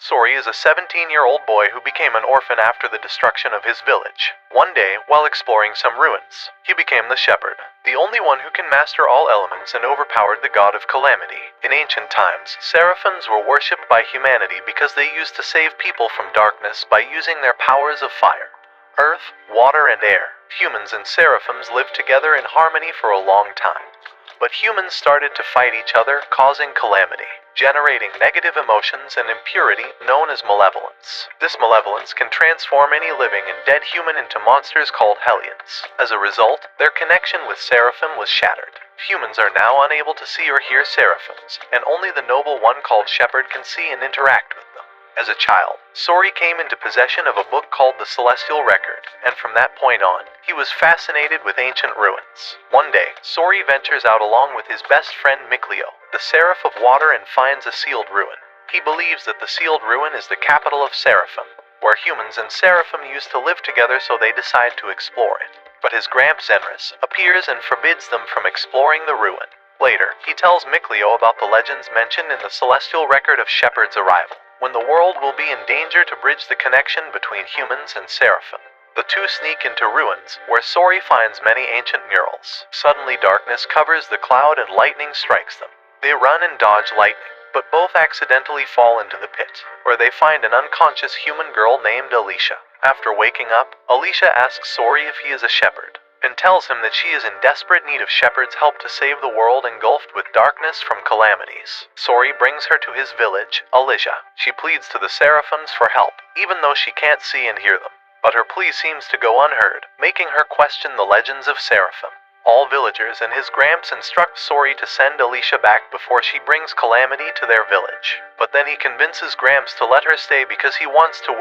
Sorey is a 17-year-old boy who became an orphan after the destruction of his village. One day, while exploring some ruins, he became the shepherd, the only one who can master all elements and overpowered the God of Calamity. In ancient times, seraphims were worshipped by humanity because they used to save people from darkness by using their powers of fire, earth, water, and air. Humans and seraphims lived together in harmony for a long time. But humans started to fight each other, causing calamity, generating negative emotions and impurity known as malevolence. This malevolence can transform any living and dead human into monsters called hellions. As a result, their connection with seraphim was shattered. Humans are now unable to see or hear seraphims, and only the noble one called Shepherd can see and interact with them. As a child, Sorey came into possession of a book called the Celestial Record, and from that point on, he was fascinated with ancient ruins. One day, Sorey ventures out along with his best friend Mikleo, the Seraph of Water, and finds a sealed ruin. He believes that the sealed ruin is the capital of Seraphim, where humans and Seraphim used to live together, so they decide to explore it. But his gramp Zenris appears and forbids them from exploring the ruin. Later, he tells Mikleo about the legends mentioned in the Celestial Record of Shepherd's arrival, when the world will be in danger, to bridge the connection between humans and Seraphim. The two sneak into ruins, where Sorey finds many ancient murals. Suddenly darkness covers the cloud and lightning strikes them. They run and dodge lightning, but both accidentally fall into the pit, where they find an unconscious human girl named Alicia. After waking up, Alicia asks Sorey if he is a shepherd, and tells him that she is in desperate need of Shepherd's help to save the world engulfed with darkness from calamities. Sorey brings her to his village, Alicia. She pleads to the seraphims for help, even though she can't see and hear them. But her plea seems to go unheard, making her question the legends of Seraphim. All villagers and his gramps instruct Sorey to send Alicia back before she brings calamity to their village. But then he convinces Gramps to let her stay because he wants to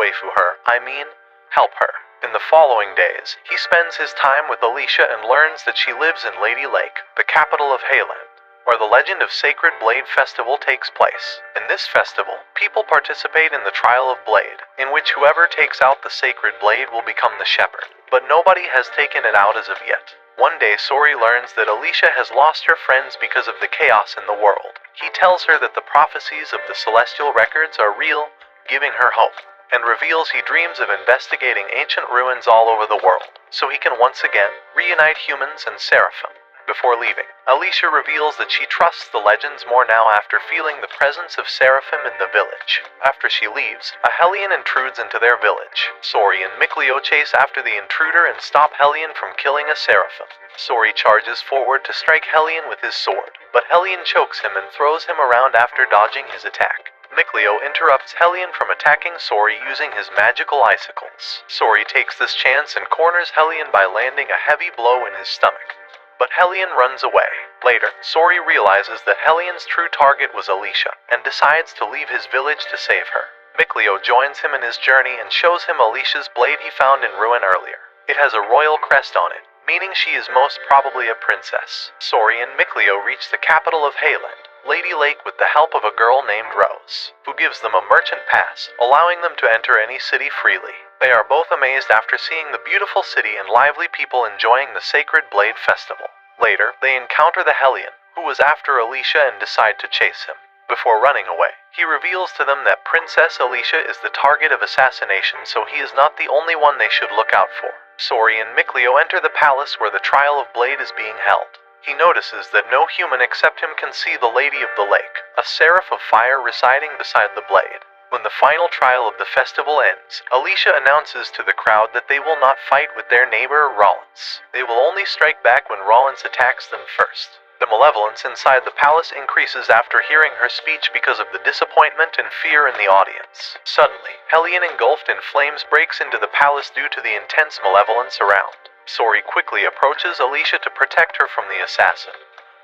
help her. In the following days, he spends his time with Alicia and learns that she lives in Lady Lake, the capital of Hayland, where the legend of Sacred Blade Festival takes place. In this festival, people participate in the trial of Blade, in which whoever takes out the sacred blade will become the shepherd. But nobody has taken it out as of yet. One day, Sorey learns that Alicia has lost her friends because of the chaos in the world. He tells her that the prophecies of the Celestial Records are real, giving her hope, and reveals he dreams of investigating ancient ruins all over the world, so he can once again reunite humans and Seraphim. Before leaving, Alicia reveals that she trusts the legends more now after feeling the presence of Seraphim in the village. After she leaves, a Hellion intrudes into their village. Sorey and Mikleo chase after the intruder and stop Hellion from killing a Seraphim. Sorey charges forward to strike Hellion with his sword, but Hellion chokes him and throws him around after dodging his attack. Mikleo interrupts Hellion from attacking Sorey using his magical icicles. Sorey takes this chance and corners Hellion by landing a heavy blow in his stomach. But Hellion runs away. Later, Sorey realizes that Hellion's true target was Alicia, and decides to leave his village to save her. Mikleo joins him in his journey and shows him Alicia's blade he found in ruin earlier. It has a royal crest on it, meaning she is most probably a princess. Sorey and Mikleo reach the capital of Hayland, Lady Lake, with the help of a girl named Rose, who gives them a merchant pass, allowing them to enter any city freely. They are both amazed after seeing the beautiful city and lively people enjoying the Sacred Blade Festival. Later, they encounter the Hellion, who was after Alicia, and decide to chase him. Before running away, he reveals to them that Princess Alicia is the target of assassination, so he is not the only one they should look out for. Sorey and Mikleo enter the palace where the trial of Blade is being held. He notices that no human except him can see the Lady of the Lake, a seraph of fire residing beside the blade. When the final trial of the festival ends, Alicia announces to the crowd that they will not fight with their neighbor Rollins. They will only strike back when Rollins attacks them first. The malevolence inside the palace increases after hearing her speech because of the disappointment and fear in the audience. Suddenly, Hellion, engulfed in flames, breaks into the palace due to the intense malevolence around. Sorey quickly approaches Alicia to protect her from the assassin,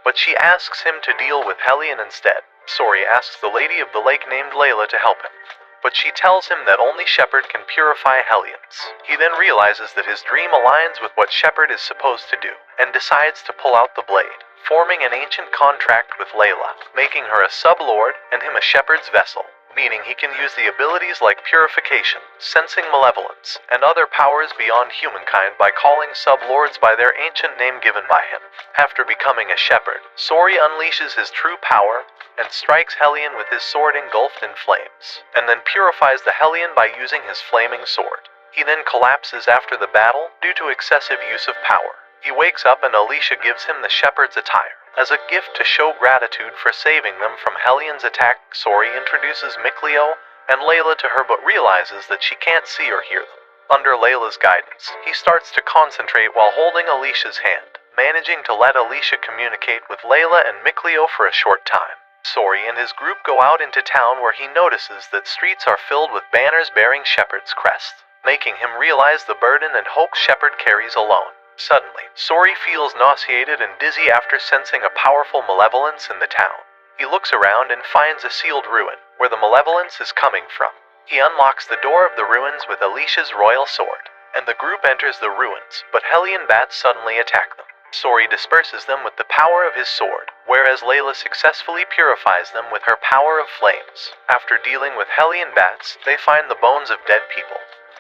but she asks him to deal with Hellion instead. Sorey asks the Lady of the Lake named Layla to help him, but she tells him that only Shepherd can purify Hellions. He then realizes that his dream aligns with what Shepherd is supposed to do, and decides to pull out the blade, forming an ancient contract with Layla, making her a sub-lord and him a Shepherd's vessel, meaning he can use the abilities like purification, sensing malevolence, and other powers beyond humankind by calling sub-lords by their ancient name given by him. After becoming a shepherd, Sorey unleashes his true power, and strikes Hellion with his sword engulfed in flames, and then purifies the Hellion by using his flaming sword. He then collapses after the battle due to excessive use of power. He wakes up and Alicia gives him the shepherd's attire as a gift to show gratitude for saving them from Hellion's attack. Sorey introduces Mikleo and Layla to her but realizes that she can't see or hear them. Under Layla's guidance, he starts to concentrate while holding Alicia's hand, managing to let Alicia communicate with Layla and Mikleo for a short time. Sorey and his group go out into town where he notices that streets are filled with banners bearing Shepard's crest, making him realize the burden and hope Shepard carries alone. Suddenly, Sorey feels nauseated and dizzy after sensing a powerful malevolence in the town. He looks around and finds a sealed ruin, where the malevolence is coming from. He unlocks the door of the ruins with Alicia's royal sword, and the group enters the ruins, but Hellion bats suddenly attack them. Sorey disperses them with the power of his sword, whereas Layla successfully purifies them with her power of flames. After dealing with Hellion bats, they find the bones of dead people,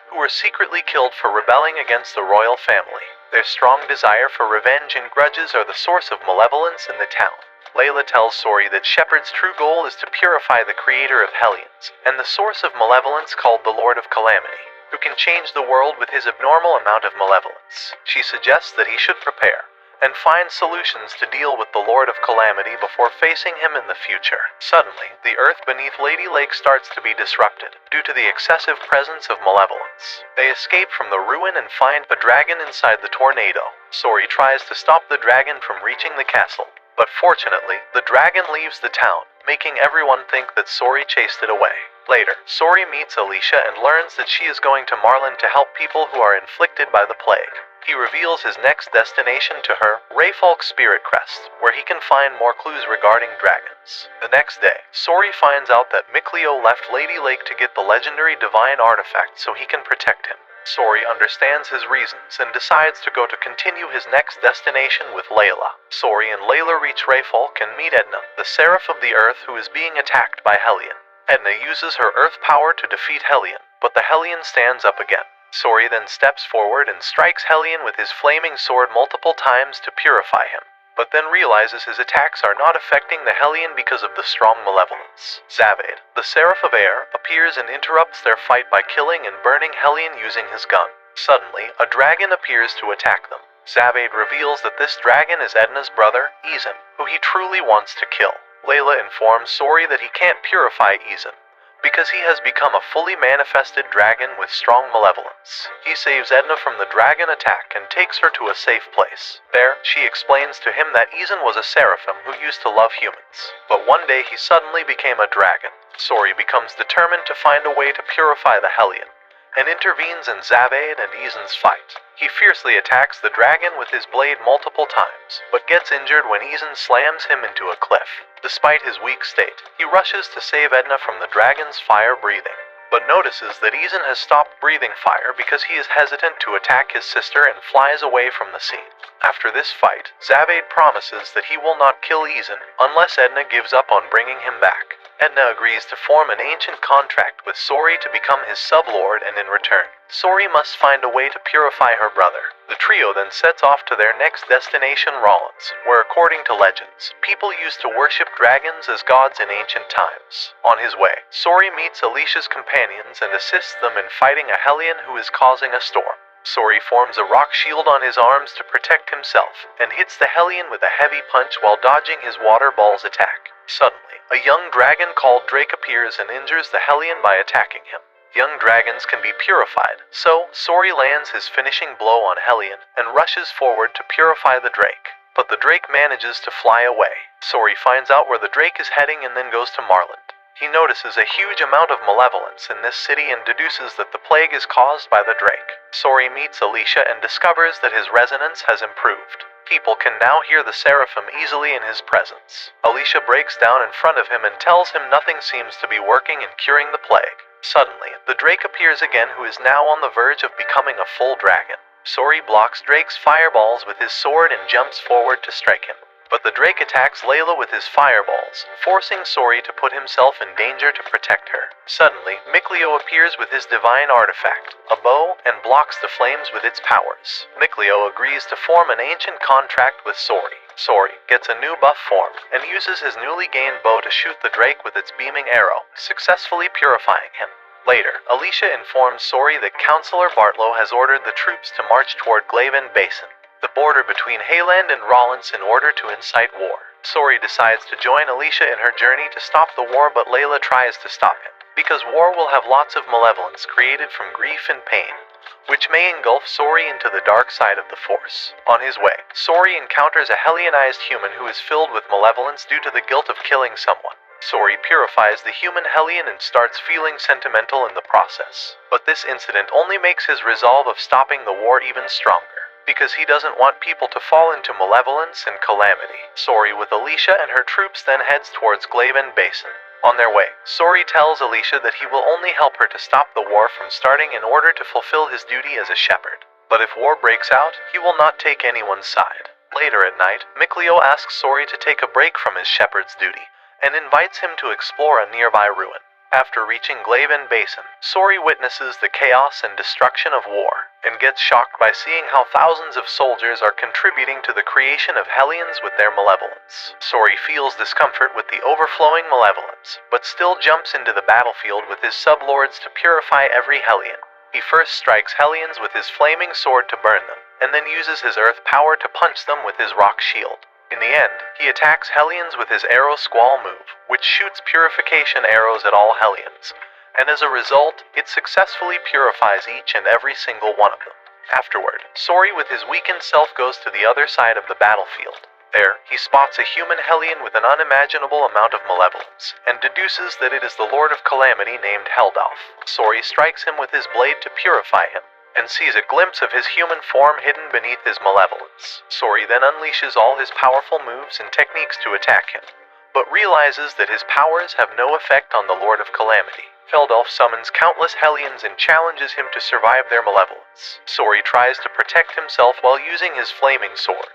who were secretly killed for rebelling against the royal family. Their strong desire for revenge and grudges are the source of malevolence in the town. Layla tells Sorey that Shepard's true goal is to purify the creator of Hellions, and the source of malevolence called the Lord of Calamity, who can change the world with his abnormal amount of malevolence. She suggests that he should prepare and find solutions to deal with the Lord of Calamity before facing him in the future. Suddenly, the earth beneath Lady Lake starts to be disrupted due to the excessive presence of malevolence. They escape from the ruin and find a dragon inside the tornado. Sorey tries to stop the dragon from reaching the castle, but fortunately, the dragon leaves the town, making everyone think that Sorey chased it away. Later, Sorey meets Alicia and learns that she is going to Marlin to help people who are inflicted by the plague. He reveals his next destination to her, Rayfolk's Spirit Crest, where he can find more clues regarding dragons. The next day, Sorey finds out that Mikleo left Lady Lake to get the legendary divine artifact so he can protect him. Sorey understands his reasons and decides to go to continue his next destination with Layla. Sorey and Layla reach Rayfolk and meet Edna, the seraph of the earth who is being attacked by Hellion. Edna uses her earth power to defeat Hellion, but the Hellion stands up again. Sorey then steps forward and strikes Hellion with his flaming sword multiple times to purify him, but then realizes his attacks are not affecting the Hellion because of the strong malevolence. Zavade, the Seraph of Air, appears and interrupts their fight by killing and burning Hellion using his gun. Suddenly, a dragon appears to attack them. Zavade reveals that this dragon is Edna's brother, Izan, who he truly wants to kill. Layla informs Sorey that he can't purify Izan, because he has become a fully manifested dragon with strong malevolence. He saves Edna from the dragon attack and takes her to a safe place. There, she explains to him that Izan was a seraphim who used to love humans, but one day he suddenly became a dragon. Sorey becomes determined to find a way to purify the Hellion, and intervenes in Zavade and Izan's fight. He fiercely attacks the dragon with his blade multiple times, but gets injured when Izan slams him into a cliff. Despite his weak state, he rushes to save Edna from the dragon's fire breathing, but notices that Izan has stopped breathing fire because he is hesitant to attack his sister and flies away from the scene. After this fight, Zavade promises that he will not kill Izan unless Edna gives up on bringing him back. Edna agrees to form an ancient contract with Sorey to become his sublord, and in return, Sorey must find a way to purify her brother. The trio then sets off to their next destination, Rollins, where according to legends, people used to worship dragons as gods in ancient times. On his way, Sorey meets Alicia's companions and assists them in fighting a Hellion who is causing a storm. Sorey forms a rock shield on his arms to protect himself, and hits the Hellion with a heavy punch while dodging his water ball's attack. Suddenly, a young dragon called Drake appears and injures the Hellion by attacking him. Young dragons can be purified, so Sorey lands his finishing blow on Hellion and rushes forward to purify the Drake. But the Drake manages to fly away. Sorey finds out where the Drake is heading and then goes to Marland. He notices a huge amount of malevolence in this city and deduces that the plague is caused by the Drake. Sorey meets Alicia and discovers that his resonance has improved. People can now hear the seraphim easily in his presence. Alicia breaks down in front of him and tells him nothing seems to be working in curing the plague. Suddenly, the Drake appears again, who is now on the verge of becoming a full dragon. Sorey blocks Drake's fireballs with his sword and jumps forward to strike him. But the Drake attacks Layla with his fireballs, forcing Sorey to put himself in danger to protect her. Suddenly, Mikleo appears with his divine artifact, a bow, and blocks the flames with its powers. Mikleo agrees to form an ancient contract with Sorey, Sorey gets a new buff form and uses his newly gained bow to shoot the drake with its beaming arrow, successfully purifying him. Later, Alicia informs Sorey that Counselor Bartlow has ordered the troops to march toward Glaven Basin, the border between Hayland and Rollins, in order to incite war. Sorey decides to join Alicia in her journey to stop the war, but Layla tries to stop him, because war will have lots of malevolence created from grief and pain, which may engulf Sorey into the dark side of the Force. On his way, Sorey encounters a Helionized human who is filled with malevolence due to the guilt of killing someone. Sorey purifies the human Hellion and starts feeling sentimental in the process. But this incident only makes his resolve of stopping the war even stronger, because he doesn't want people to fall into malevolence and calamity. Sorey with Alicia and her troops then heads towards Glaven Basin. On their way, Sorey tells Alicia that he will only help her to stop the war from starting in order to fulfill his duty as a shepherd. But if war breaks out, he will not take anyone's side. Later at night, Miclio asks Sorey to take a break from his shepherd's duty, and invites him to explore a nearby ruin. After reaching Glaven Basin, Sorey witnesses the chaos and destruction of war, and gets shocked by seeing how thousands of soldiers are contributing to the creation of Hellions with their malevolence. Sorey feels discomfort with the overflowing malevolence, but still jumps into the battlefield with his sublords to purify every Hellion. He first strikes Hellions with his flaming sword to burn them, and then uses his earth power to punch them with his rock shield. In the end, he attacks Hellions with his Arrow Squall move, which shoots purification arrows at all Hellions, and as a result, it successfully purifies each and every single one of them. Afterward, Sorey with his weakened self goes to the other side of the battlefield. There, he spots a human Hellion with an unimaginable amount of malevolence, and deduces that it is the Lord of Calamity named Heldalf. Sorey strikes him with his blade to purify him, and sees a glimpse of his human form hidden beneath his malevolence. Sorey then unleashes all his powerful moves and techniques to attack him, but realizes that his powers have no effect on the Lord of Calamity. Heldalf summons countless Hellions and challenges him to survive their malevolence. Sorey tries to protect himself while using his flaming sword,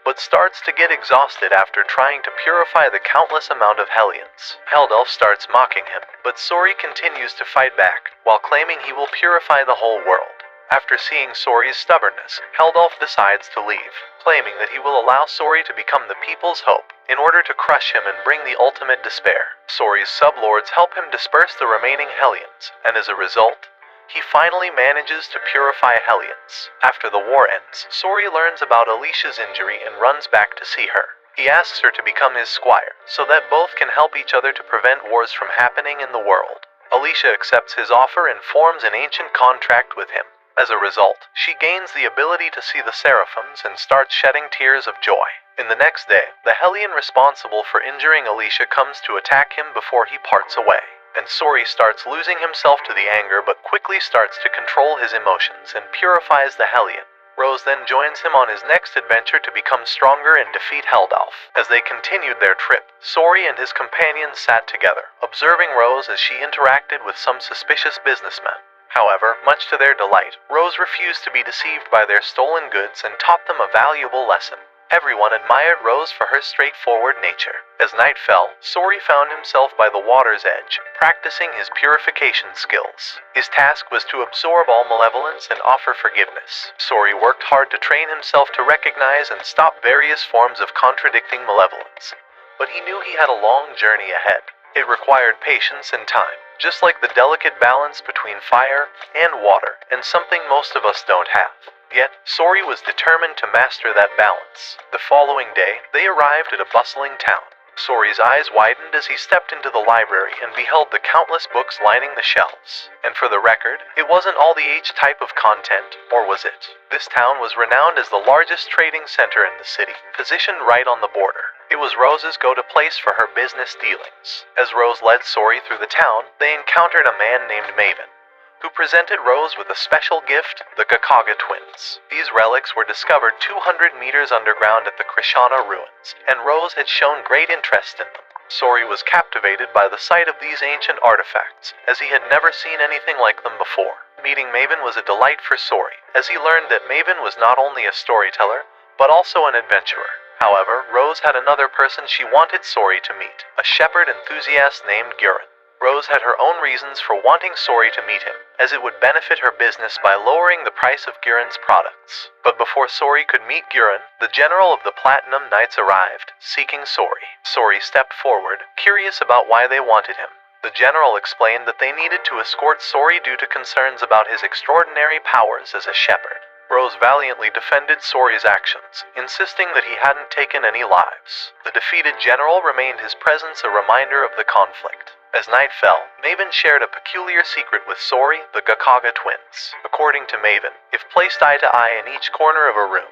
but starts to get exhausted after trying to purify the countless amount of Hellions. Heldalf starts mocking him, but Sorey continues to fight back, while claiming he will purify the whole world. After seeing Sorey's stubbornness, Heldalf decides to leave, claiming that he will allow Sorey to become the people's hope, in order to crush him and bring the ultimate despair. Sorey's sublords help him disperse the remaining Hellions, and as a result, he finally manages to purify Hellions. After the war ends, Sorey learns about Alicia's injury and runs back to see her. He asks her to become his squire, so that both can help each other to prevent wars from happening in the world. Alicia accepts his offer and forms an ancient contract with him. As a result, she gains the ability to see the Seraphims and starts shedding tears of joy. In the next day, the Hellion responsible for injuring Alicia comes to attack him before he parts away, and Sorey starts losing himself to the anger but quickly starts to control his emotions and purifies the Hellion. Rose then joins him on his next adventure to become stronger and defeat Heldalf. As they continued their trip, Sorey and his companions sat together, observing Rose as she interacted with some suspicious businessmen. However, much to their delight, Rose refused to be deceived by their stolen goods and taught them a valuable lesson. Everyone admired Rose for her straightforward nature. As night fell, Sorey found himself by the water's edge, practicing his purification skills. His task was to absorb all malevolence and offer forgiveness. Sorey worked hard to train himself to recognize and stop various forms of contradicting malevolence, but he knew he had a long journey ahead. It required patience and time, just like the delicate balance between fire and water, and something most of us don't have. Yet, Sorey was determined to master that balance. The following day, they arrived at a bustling town. Sorey's eyes widened as he stepped into the library and beheld the countless books lining the shelves. And for the record, it wasn't all the H type of content, or was it? This town was renowned as the largest trading center in the city, positioned right on the border. It was Rose's go-to place for her business dealings. As Rose led Sorey through the town, they encountered a man named Maven, who presented Rose with a special gift, the Kakaga twins. These relics were discovered 200 meters underground at the Krishana ruins, and Rose had shown great interest in them. Sorey was captivated by the sight of these ancient artifacts, as he had never seen anything like them before. Meeting Maven was a delight for Sorey, as he learned that Maven was not only a storyteller, but also an adventurer. However, Rose had another person she wanted Sorey to meet, a shepherd enthusiast named Gurin. Rose had her own reasons for wanting Sorey to meet him, as it would benefit her business by lowering the price of Guren's products. But before Sorey could meet Guren, the general of the Platinum Knights arrived, seeking Sorey. Sorey stepped forward, curious about why they wanted him. The general explained that they needed to escort Sorey due to concerns about his extraordinary powers as a shepherd. Rose valiantly defended Sorey's actions, insisting that he hadn't taken any lives. The defeated general remained his presence a reminder of the conflict. As night fell, Maven shared a peculiar secret with Sorey, the Gakaga twins. According to Maven, if placed eye to eye in each corner of a room,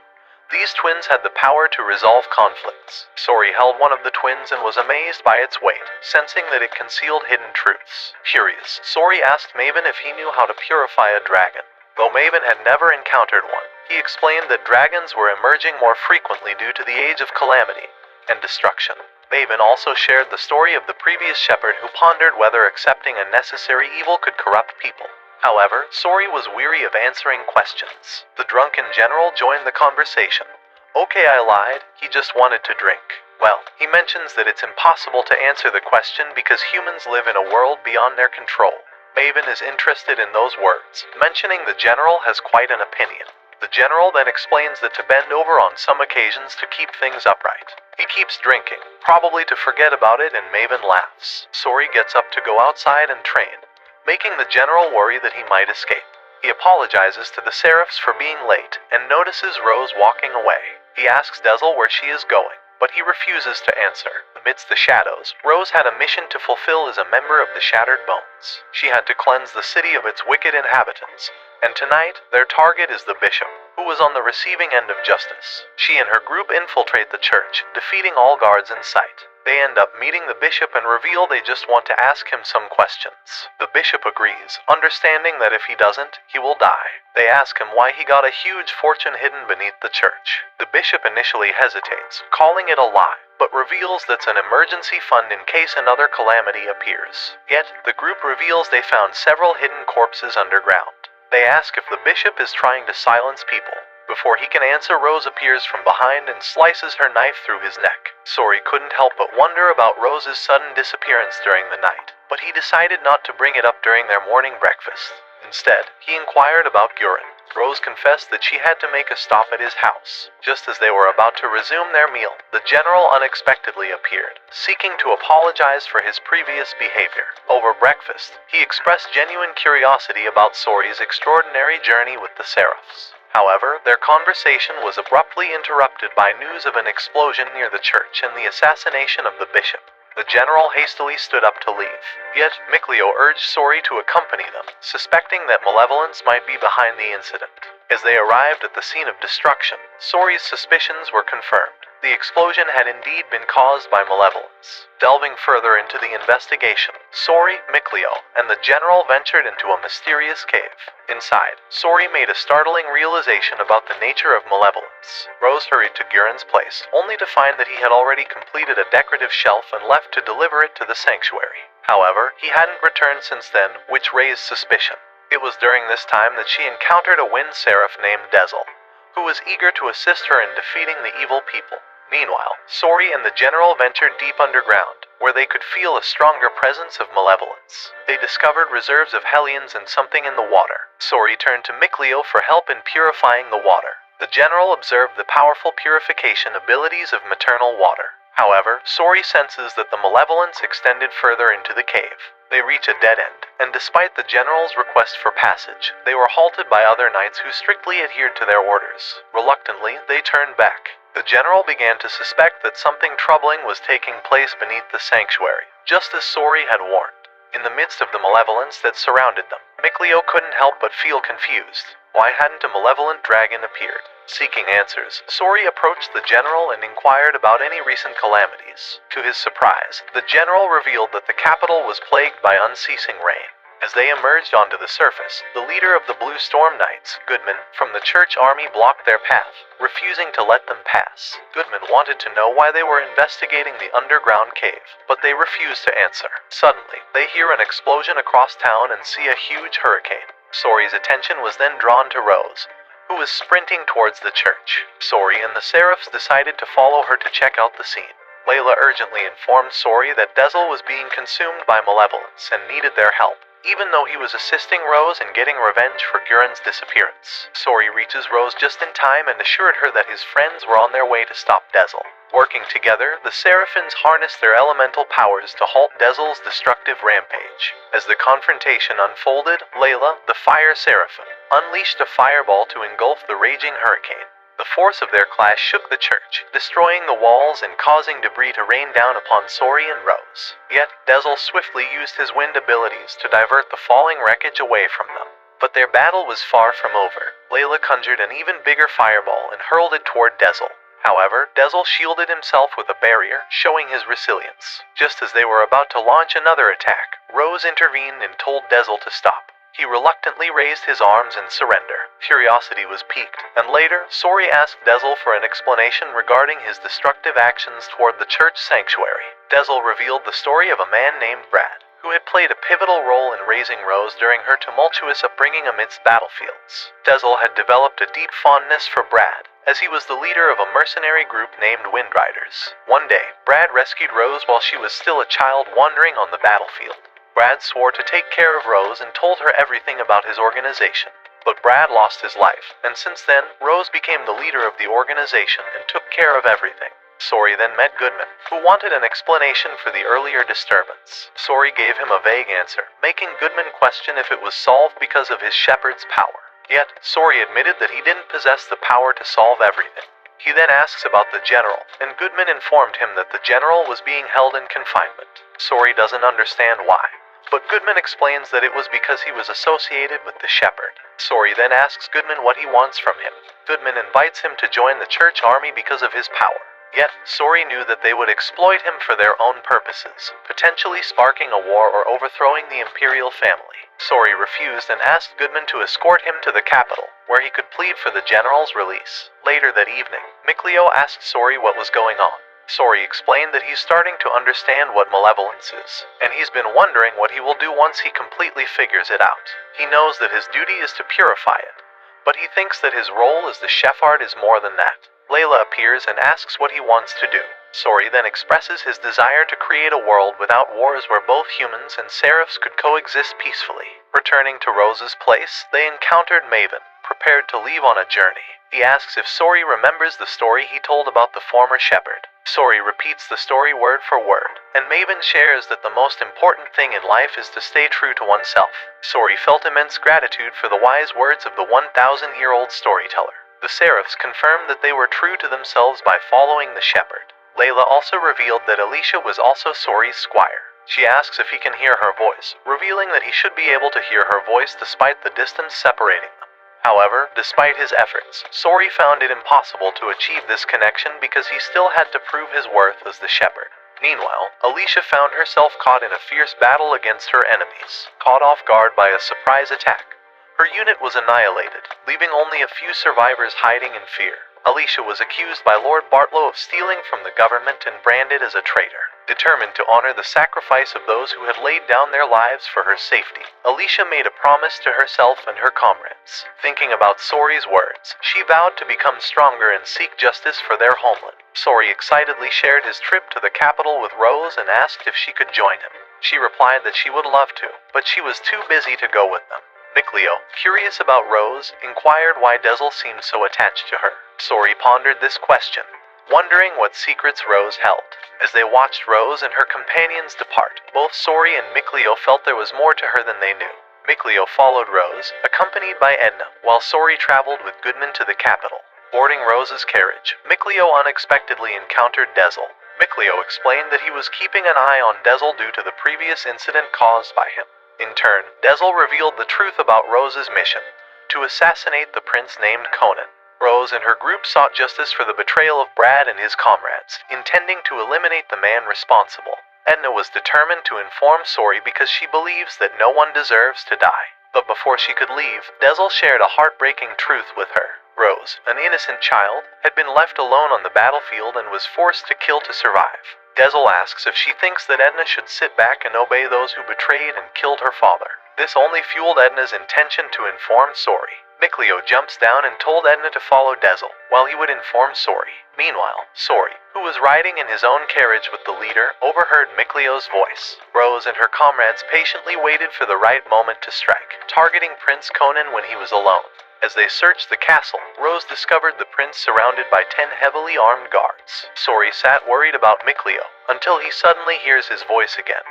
these twins had the power to resolve conflicts. Sorey held one of the twins and was amazed by its weight, sensing that it concealed hidden truths. Curious, Sorey asked Maven if he knew how to purify a dragon. Though Maven had never encountered one, he explained that dragons were emerging more frequently due to the age of calamity and destruction. Maven also shared the story of the previous shepherd who pondered whether accepting a necessary evil could corrupt people. However, Sorey was weary of answering questions. The drunken general joined the conversation. Okay, I lied, he just wanted to drink. Well, he mentions that it's impossible to answer the question because humans live in a world beyond their control. Maven is interested in those words, mentioning the general has quite an opinion. The general then explains that to bend over on some occasions to keep things upright. He keeps drinking, probably to forget about it, and Maven laughs. Sorey gets up to go outside and train, making the general worry that he might escape. He apologizes to the Seraphs for being late and notices Rose walking away. He asks Dezel where she is going, but he refuses to answer. Amidst the shadows, Rose had a mission to fulfill as a member of the Shattered Bones. She had to cleanse the city of its wicked inhabitants, and tonight, their target is the bishop, who was on the receiving end of justice. She and her group infiltrate the church, defeating all guards in sight. They end up meeting the bishop and reveal they just want to ask him some questions. The bishop agrees, understanding that if he doesn't, he will die. They ask him why he got a huge fortune hidden beneath the church. The bishop initially hesitates, calling it a lie, but reveals that's an emergency fund in case another calamity appears. Yet, the group reveals they found several hidden corpses underground. They ask if the bishop is trying to silence people. Before he can answer, Rose appears from behind and slices her knife through his neck. Sorey couldn't help but wonder about Rose's sudden disappearance during the night, but he decided not to bring it up during their morning breakfast. Instead, he inquired about Guren. Rose confessed that she had to make a stop at his house. Just as they were about to resume their meal, the general unexpectedly appeared, seeking to apologize for his previous behavior. Over breakfast, he expressed genuine curiosity about Sorey's extraordinary journey with the Seraphs. However, their conversation was abruptly interrupted by news of an explosion near the church and the assassination of the bishop. The general hastily stood up to leave. Yet, Mikleo urged Sorey to accompany them, suspecting that malevolence might be behind the incident. As they arrived at the scene of destruction, Sorey's suspicions were confirmed. The explosion had indeed been caused by malevolence. Delving further into the investigation, Sorey, Mikleo, and the general ventured into a mysterious cave. Inside, Sorey made a startling realization about the nature of malevolence. Rose hurried to Guren's place, only to find that he had already completed a decorative shelf and left to deliver it to the sanctuary. However, he hadn't returned since then, which raised suspicion. It was during this time that she encountered a wind seraph named Dezel, who was eager to assist her in defeating the evil people. Meanwhile, Sorey and the general ventured deep underground, where they could feel a stronger presence of malevolence. They discovered reserves of Hellions and something in the water. Sorey turned to Mikleo for help in purifying the water. The general observed the powerful purification abilities of maternal water. However, Sorey senses that the malevolence extended further into the cave. They reach a dead end, and despite the general's request for passage, they were halted by other knights who strictly adhered to their orders. Reluctantly, they turned back. The general began to suspect that something troubling was taking place beneath the sanctuary, just as Sorey had warned. In the midst of the malevolence that surrounded them, Mikleo couldn't help but feel confused. Why hadn't a malevolent dragon appeared? Seeking answers, Sorey approached the general and inquired about any recent calamities. To his surprise, the general revealed that the capital was plagued by unceasing rain. As they emerged onto the surface, the leader of the Blue Storm Knights, Goodman, from the church army blocked their path, refusing to let them pass. Goodman wanted to know why they were investigating the underground cave, but they refused to answer. Suddenly, they hear an explosion across town and see a huge hurricane. Sorey's attention was then drawn to Rose, who was sprinting towards the church. Sorey and the Seraphs decided to follow her to check out the scene. Layla urgently informed Sorey that Dezel was being consumed by malevolence and needed their help, even though he was assisting Rose in getting revenge for Guren's disappearance. Sorey reaches Rose just in time and assured her that his friends were on their way to stop Dezel. Working together, the Seraphins harnessed their elemental powers to halt Dezel's destructive rampage. As the confrontation unfolded, Layla, the Fire Seraphim, unleashed a fireball to engulf the raging hurricane. The force of their clash shook the church, destroying the walls and causing debris to rain down upon Sorey and Rose. Yet, Dezel swiftly used his wind abilities to divert the falling wreckage away from them. But their battle was far from over. Layla conjured an even bigger fireball and hurled it toward Dezel. However, Dezel shielded himself with a barrier, showing his resilience. Just as they were about to launch another attack, Rose intervened and told Dezel to stop. He reluctantly raised his arms in surrender. Curiosity was piqued, and later, Sorey asked Dezel for an explanation regarding his destructive actions toward the church sanctuary. Dezel revealed the story of a man named Brad, who had played a pivotal role in raising Rose during her tumultuous upbringing amidst battlefields. Dezel had developed a deep fondness for Brad, as he was the leader of a mercenary group named Windriders. One day, Brad rescued Rose while she was still a child wandering on the battlefield. Brad swore to take care of Rose and told her everything about his organization. But Brad lost his life, and since then, Rose became the leader of the organization and took care of everything. Sorey then met Goodman, who wanted an explanation for the earlier disturbance. Sorey gave him a vague answer, making Goodman question if it was solved because of his shepherd's power. Yet, Sorey admitted that he didn't possess the power to solve everything. He then asks about the general, and Goodman informed him that the general was being held in confinement. Sorey doesn't understand why, but Goodman explains that it was because he was associated with the shepherd. Sorey then asks Goodman what he wants from him. Goodman invites him to join the church army because of his power. Yet, Sorey knew that they would exploit him for their own purposes, potentially sparking a war or overthrowing the imperial family. Sorey refused and asked Goodman to escort him to the capital, where he could plead for the general's release. Later that evening, Mikleo asked Sorey what was going on. Sorey explained that he's starting to understand what malevolence is, and he's been wondering what he will do once he completely figures it out. He knows that his duty is to purify it, but he thinks that his role as the Shepherd is more than that. Layla appears and asks what he wants to do. Sorey then expresses his desire to create a world without wars where both humans and seraphs could coexist peacefully. Returning to Rose's place, they encountered Maven, prepared to leave on a journey. He asks if Sorey remembers the story he told about the former shepherd. Sorey repeats the story word for word, and Maven shares that the most important thing in life is to stay true to oneself. Sorey felt immense gratitude for the wise words of the 1,000-year-old storyteller. The seraphs confirmed that they were true to themselves by following the shepherd. Layla also revealed that Alicia was also Sorey's squire. She asks if he can hear her voice, revealing that he should be able to hear her voice despite the distance separating them. However, despite his efforts, Sorey found it impossible to achieve this connection because he still had to prove his worth as the shepherd. Meanwhile, Alicia found herself caught in a fierce battle against her enemies, caught off guard by a surprise attack. Her unit was annihilated, leaving only a few survivors hiding in fear. Alicia was accused by Lord Bartlow of stealing from the government and branded as a traitor. Determined to honor the sacrifice of those who had laid down their lives for her safety, Alicia made a promise to herself and her comrades. Thinking about Sorey's words, she vowed to become stronger and seek justice for their homeland. Sorey excitedly shared his trip to the capital with Rose and asked if she could join him. She replied that she would love to, but she was too busy to go with them. Mikleo, curious about Rose, inquired why Dezel seemed so attached to her. Sorey pondered this question, wondering what secrets Rose held. As they watched Rose and her companions depart, both Sorey and Mikleo felt there was more to her than they knew. Mikleo followed Rose, accompanied by Edna, while Sorey traveled with Goodman to the capital. Boarding Rose's carriage, Mikleo unexpectedly encountered Dezel. Mikleo explained that he was keeping an eye on Dezel due to the previous incident caused by him. In turn, Dezel revealed the truth about Rose's mission, to assassinate the prince named Conan. Rose and her group sought justice for the betrayal of Brad and his comrades, intending to eliminate the man responsible. Edna was determined to inform Sorey because she believes that no one deserves to die. But before she could leave, Dezel shared a heartbreaking truth with her. Rose, an innocent child, had been left alone on the battlefield and was forced to kill to survive. Dezel asks if she thinks that Edna should sit back and obey those who betrayed and killed her father. This only fueled Edna's intention to inform Sorey. Miclio jumps down and told Edna to follow Dezel, while he would inform Sorey. Meanwhile, Sorey, who was riding in his own carriage with the leader, overheard Miclio's voice. Rose and her comrades patiently waited for the right moment to strike, targeting Prince Conan when he was alone. As they searched the castle, Rose discovered the prince surrounded by 10 heavily armed guards. Sorey sat worried about Miclio, until he suddenly hears his voice again,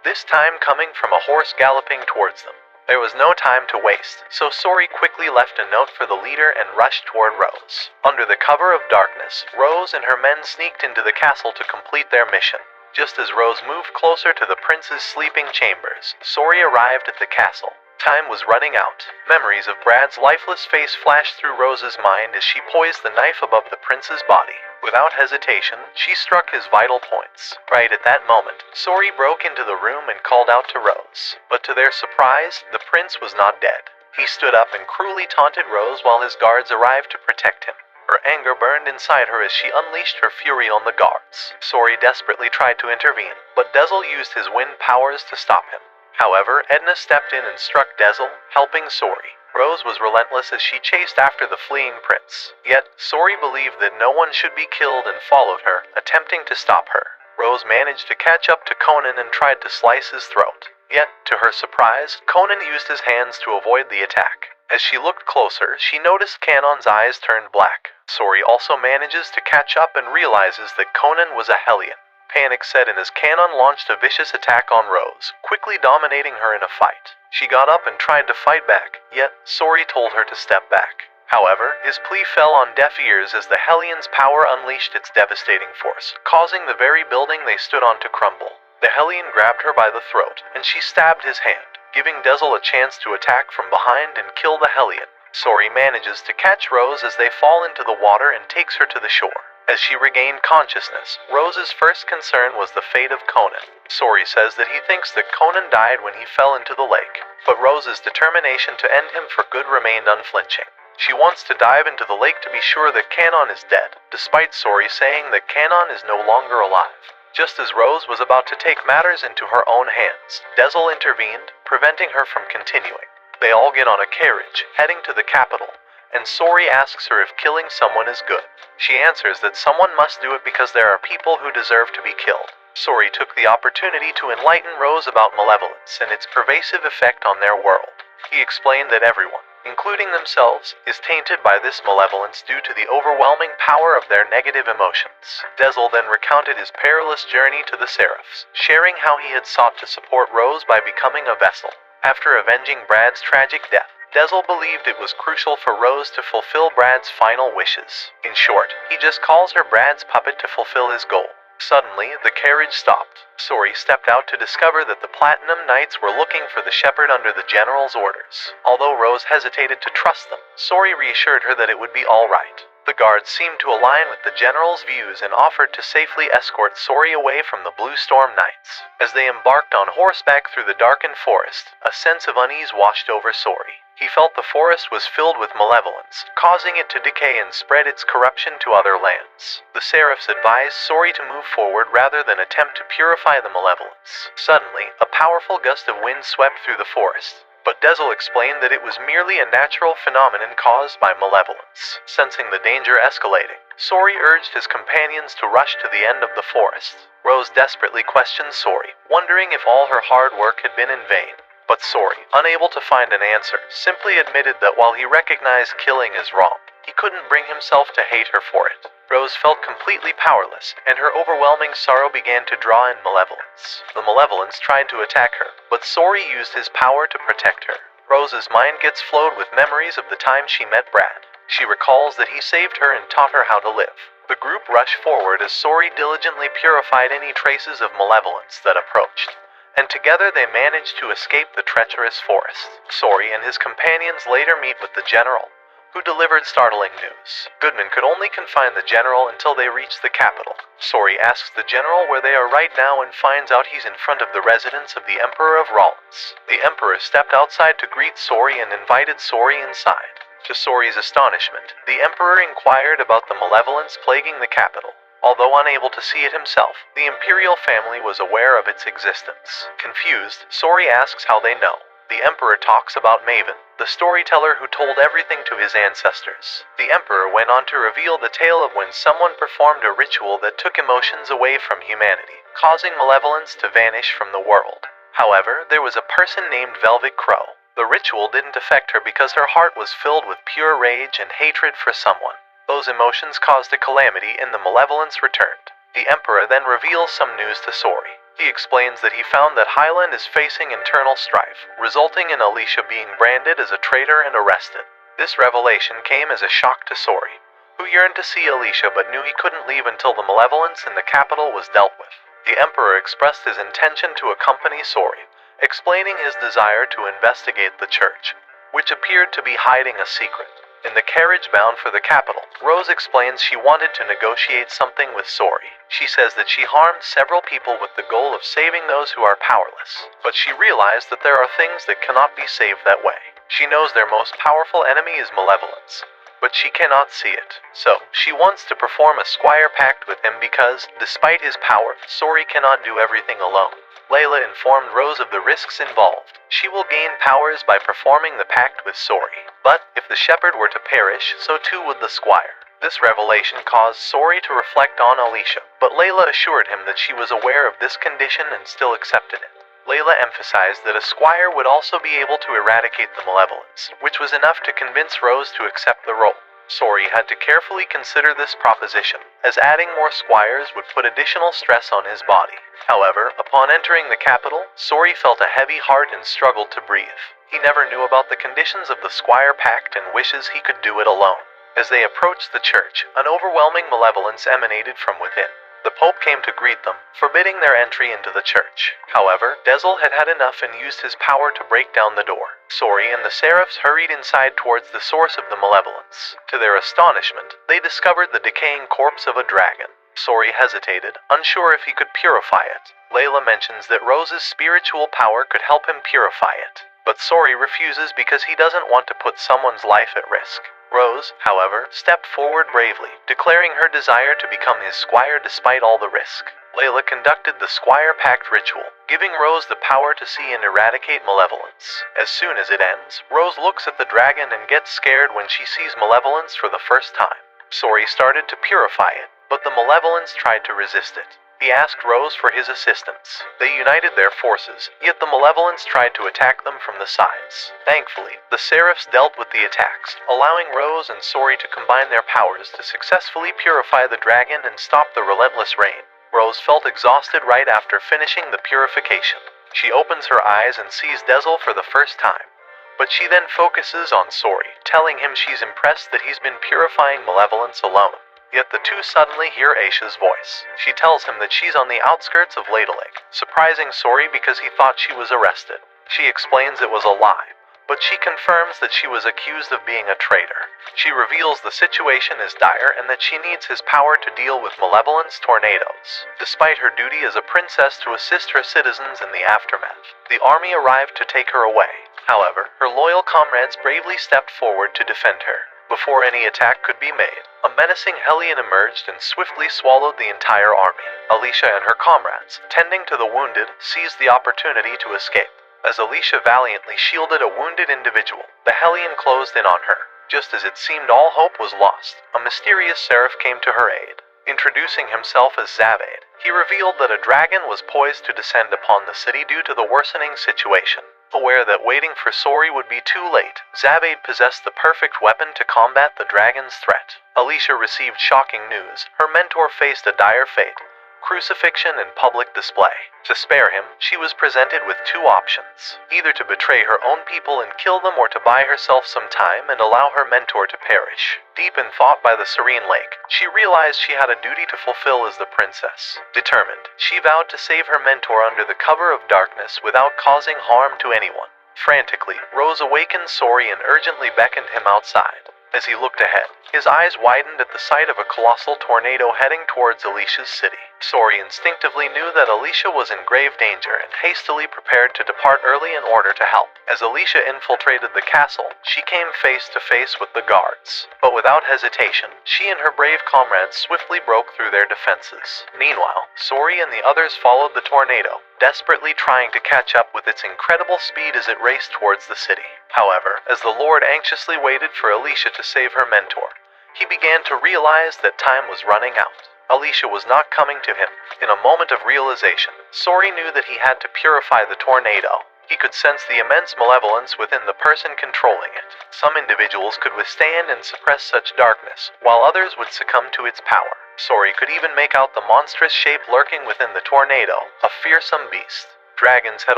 this time coming from a horse galloping towards them. There was no time to waste, so Sorey quickly left a note for the leader and rushed toward Rose. Under the cover of darkness, Rose and her men sneaked into the castle to complete their mission. Just as Rose moved closer to the prince's sleeping chambers, Sorey arrived at the castle. Time was running out. Memories of Brad's lifeless face flashed through Rose's mind as she poised the knife above the prince's body. Without hesitation, she struck his vital points. Right at that moment, Sorey broke into the room and called out to Rose. But to their surprise, the prince was not dead. He stood up and cruelly taunted Rose while his guards arrived to protect him. Her anger burned inside her as she unleashed her fury on the guards. Sorey desperately tried to intervene, but Dezel used his wind powers to stop him. However, Edna stepped in and struck Dezel, helping Sorey. Rose was relentless as she chased after the fleeing prince. Yet, Sorey believed that no one should be killed and followed her, attempting to stop her. Rose managed to catch up to Conan and tried to slice his throat. Yet, to her surprise, Conan used his hands to avoid the attack. As she looked closer, she noticed Canon's eyes turned black. Sorey also manages to catch up and realizes that Conan was a Hellion. Panic set in as Canon launched a vicious attack on Rose, quickly dominating her in a fight. She got up and tried to fight back, yet Sorey told her to step back. However, his plea fell on deaf ears as the Hellion's power unleashed its devastating force, causing the very building they stood on to crumble. The Hellion grabbed her by the throat, and she stabbed his hand, giving Dezel a chance to attack from behind and kill the Hellion. Sorey manages to catch Rose as they fall into the water and takes her to the shore. As she regained consciousness, Rose's first concern was the fate of Conan. Sorey says that he thinks that Conan died when he fell into the lake, but Rose's determination to end him for good remained unflinching. She wants to dive into the lake to be sure that Canon is dead, despite Sorey saying that Canon is no longer alive. Just as Rose was about to take matters into her own hands, Dezel intervened, preventing her from continuing. They all get on a carriage, heading to the capital, and Sorey asks her if killing someone is good. She answers that someone must do it because there are people who deserve to be killed. Sorey took the opportunity to enlighten Rose about malevolence and its pervasive effect on their world. He explained that everyone, including themselves, is tainted by this malevolence due to the overwhelming power of their negative emotions. Dezel then recounted his perilous journey to the Seraphs, sharing how he had sought to support Rose by becoming a vessel. After avenging Brad's tragic death, Dezel believed it was crucial for Rose to fulfill Brad's final wishes. In short, he just calls her Brad's puppet to fulfill his goal. Suddenly, the carriage stopped. Sorey stepped out to discover that the Platinum Knights were looking for the shepherd under the general's orders. Although Rose hesitated to trust them, Sorey reassured her that it would be all right. The guards seemed to align with the general's views and offered to safely escort Sorey away from the Blue Storm Knights. As they embarked on horseback through the darkened forest, a sense of unease washed over Sorey. He felt the forest was filled with malevolence, causing it to decay and spread its corruption to other lands. The Seraphs advised Sorey to move forward rather than attempt to purify the malevolence. Suddenly, a powerful gust of wind swept through the forest, but Dezel explained that it was merely a natural phenomenon caused by malevolence. Sensing the danger escalating, Sorey urged his companions to rush to the end of the forest. Rose desperately questioned Sorey, wondering if all her hard work had been in vain. But Sorey, unable to find an answer, simply admitted that while he recognized killing as wrong, he couldn't bring himself to hate her for it. Rose felt completely powerless, and her overwhelming sorrow began to draw in malevolence. The malevolence tried to attack her, but Sorey used his power to protect her. Rose's mind gets flowed with memories of the time she met Brad. She recalls that he saved her and taught her how to live. The group rushed forward as Sorey diligently purified any traces of malevolence that approached, and together they managed to escape the treacherous forest. Sorey and his companions later meet with the general, who delivered startling news. Goodman could only confine the general until they reached the capital. Sorey asks the general where they are right now and finds out he's in front of the residence of the Emperor of Rollins. The Emperor stepped outside to greet Sorey and invited Sorey inside. To Sorey's astonishment, the Emperor inquired about the malevolence plaguing the capital. Although unable to see it himself, the imperial family was aware of its existence. Confused, Sorey asks how they know. the Emperor talks about Maven, the storyteller who told everything to his ancestors. The Emperor went on to reveal the tale of when someone performed a ritual that took emotions away from humanity, causing malevolence to vanish from the world. However, there was a person named Velvet Crow. The ritual didn't affect her because her heart was filled with pure rage and hatred for someone. Those emotions caused a calamity and the malevolence returned. The Emperor then reveals some news to Sorey. He explains that he found that Highland is facing internal strife, resulting in Alicia being branded as a traitor and arrested. This revelation came as a shock to Sorey, who yearned to see Alicia but knew he couldn't leave until the malevolence in the capital was dealt with. The Emperor expressed his intention to accompany Sorey, explaining his desire to investigate the church, which appeared to be hiding a secret. In the carriage bound for the capital, Rose explains she wanted to negotiate something with Sorey. She says that she harmed several people with the goal of saving those who are powerless, but she realized that there are things that cannot be saved that way. She knows their most powerful enemy is malevolence, but she cannot see it. So, she wants to perform a squire pact with him because, despite his power, Sorey cannot do everything alone. Layla informed Rose of the risks involved. She will gain powers by performing the pact with Sorey. But, if the shepherd were to perish, so too would the squire. This revelation caused Sorey to reflect on Alicia, but Layla assured him that she was aware of this condition and still accepted it. Layla emphasized that a squire would also be able to eradicate the malevolence, which was enough to convince Rose to accept the role. Sorey had to carefully consider this proposition, as adding more squires would put additional stress on his body. However, upon entering the capital, Sorey felt a heavy heart and struggled to breathe. He never knew about the conditions of the squire pact and wishes he could do it alone. As they approached the church, an overwhelming malevolence emanated from within. The Pope came to greet them, forbidding their entry into the church. However, Dezel had had enough and used his power to break down the door. Sorey and the Seraphs hurried inside towards the source of the malevolence. To their astonishment, they discovered the decaying corpse of a dragon. Sorey hesitated, unsure if he could purify it. Layla mentions that Rose's spiritual power could help him purify it, but Sorey refuses because he doesn't want to put someone's life at risk. Rose, however, stepped forward bravely, declaring her desire to become his squire despite all the risk. Layla conducted the Squire Pact ritual, giving Rose the power to see and eradicate malevolence. As soon as it ends, Rose looks at the dragon and gets scared when she sees malevolence for the first time. Sorey started to purify it, but the malevolence tried to resist it. He asked Rose for his assistance. They united their forces, yet the malevolence tried to attack them from the sides. Thankfully, the Seraphs dealt with the attacks, allowing Rose and Sorey to combine their powers to successfully purify the dragon and stop the relentless rain. Rose felt exhausted right after finishing the purification. She opens her eyes and sees Dezel for the first time, but she then focuses on Sorey, telling him she's impressed that he's been purifying malevolence alone. Yet the two suddenly hear Aisha's voice. She tells him that she's on the outskirts of Ladylake, surprising Sorey because he thought she was arrested. She explains it was a lie, but she confirms that she was accused of being a traitor. She reveals the situation is dire and that she needs his power to deal with malevolence tornadoes. Despite her duty as a princess to assist her citizens in the aftermath, the army arrived to take her away. However, her loyal comrades bravely stepped forward to defend her. Before any attack could be made, a menacing Hellion emerged and swiftly swallowed the entire army. Alicia and her comrades, tending to the wounded, seized the opportunity to escape. As Alicia valiantly shielded a wounded individual, the Hellion closed in on her. Just as it seemed all hope was lost, a mysterious seraph came to her aid. Introducing himself as Zavade, he revealed that a dragon was poised to descend upon the city due to the worsening situation. Aware that waiting for Sorey would be too late, Zavade possessed the perfect weapon to combat the dragon's threat. Alicia received shocking news. Her mentor faced a dire fate: crucifixion and public display. To spare him, she was presented with two options: either to betray her own people and kill them, or to buy herself some time and allow her mentor to perish. Deep in thought by the serene lake, she realized she had a duty to fulfill as the princess. Determined, she vowed to save her mentor under the cover of darkness without causing harm to anyone. Frantically, Rose awakened Sorey and urgently beckoned him outside. As he looked ahead, his eyes widened at the sight of a colossal tornado heading towards Alicia's city. Sorey instinctively knew that Alicia was in grave danger and hastily prepared to depart early in order to help. As Alicia infiltrated the castle, she came face to face with the guards. But without hesitation, she and her brave comrades swiftly broke through their defenses. Meanwhile, Sorey and the others followed the tornado, desperately trying to catch up with its incredible speed as it raced towards the city. However, as the Lord anxiously waited for Alicia to save her mentor, he began to realize that time was running out. Alicia was not coming to him. In a moment of realization, Sorey knew that he had to purify the tornado. He could sense the immense malevolence within the person controlling it. Some individuals could withstand and suppress such darkness, while others would succumb to its power. Sorey could even make out the monstrous shape lurking within the tornado, a fearsome beast. Dragons had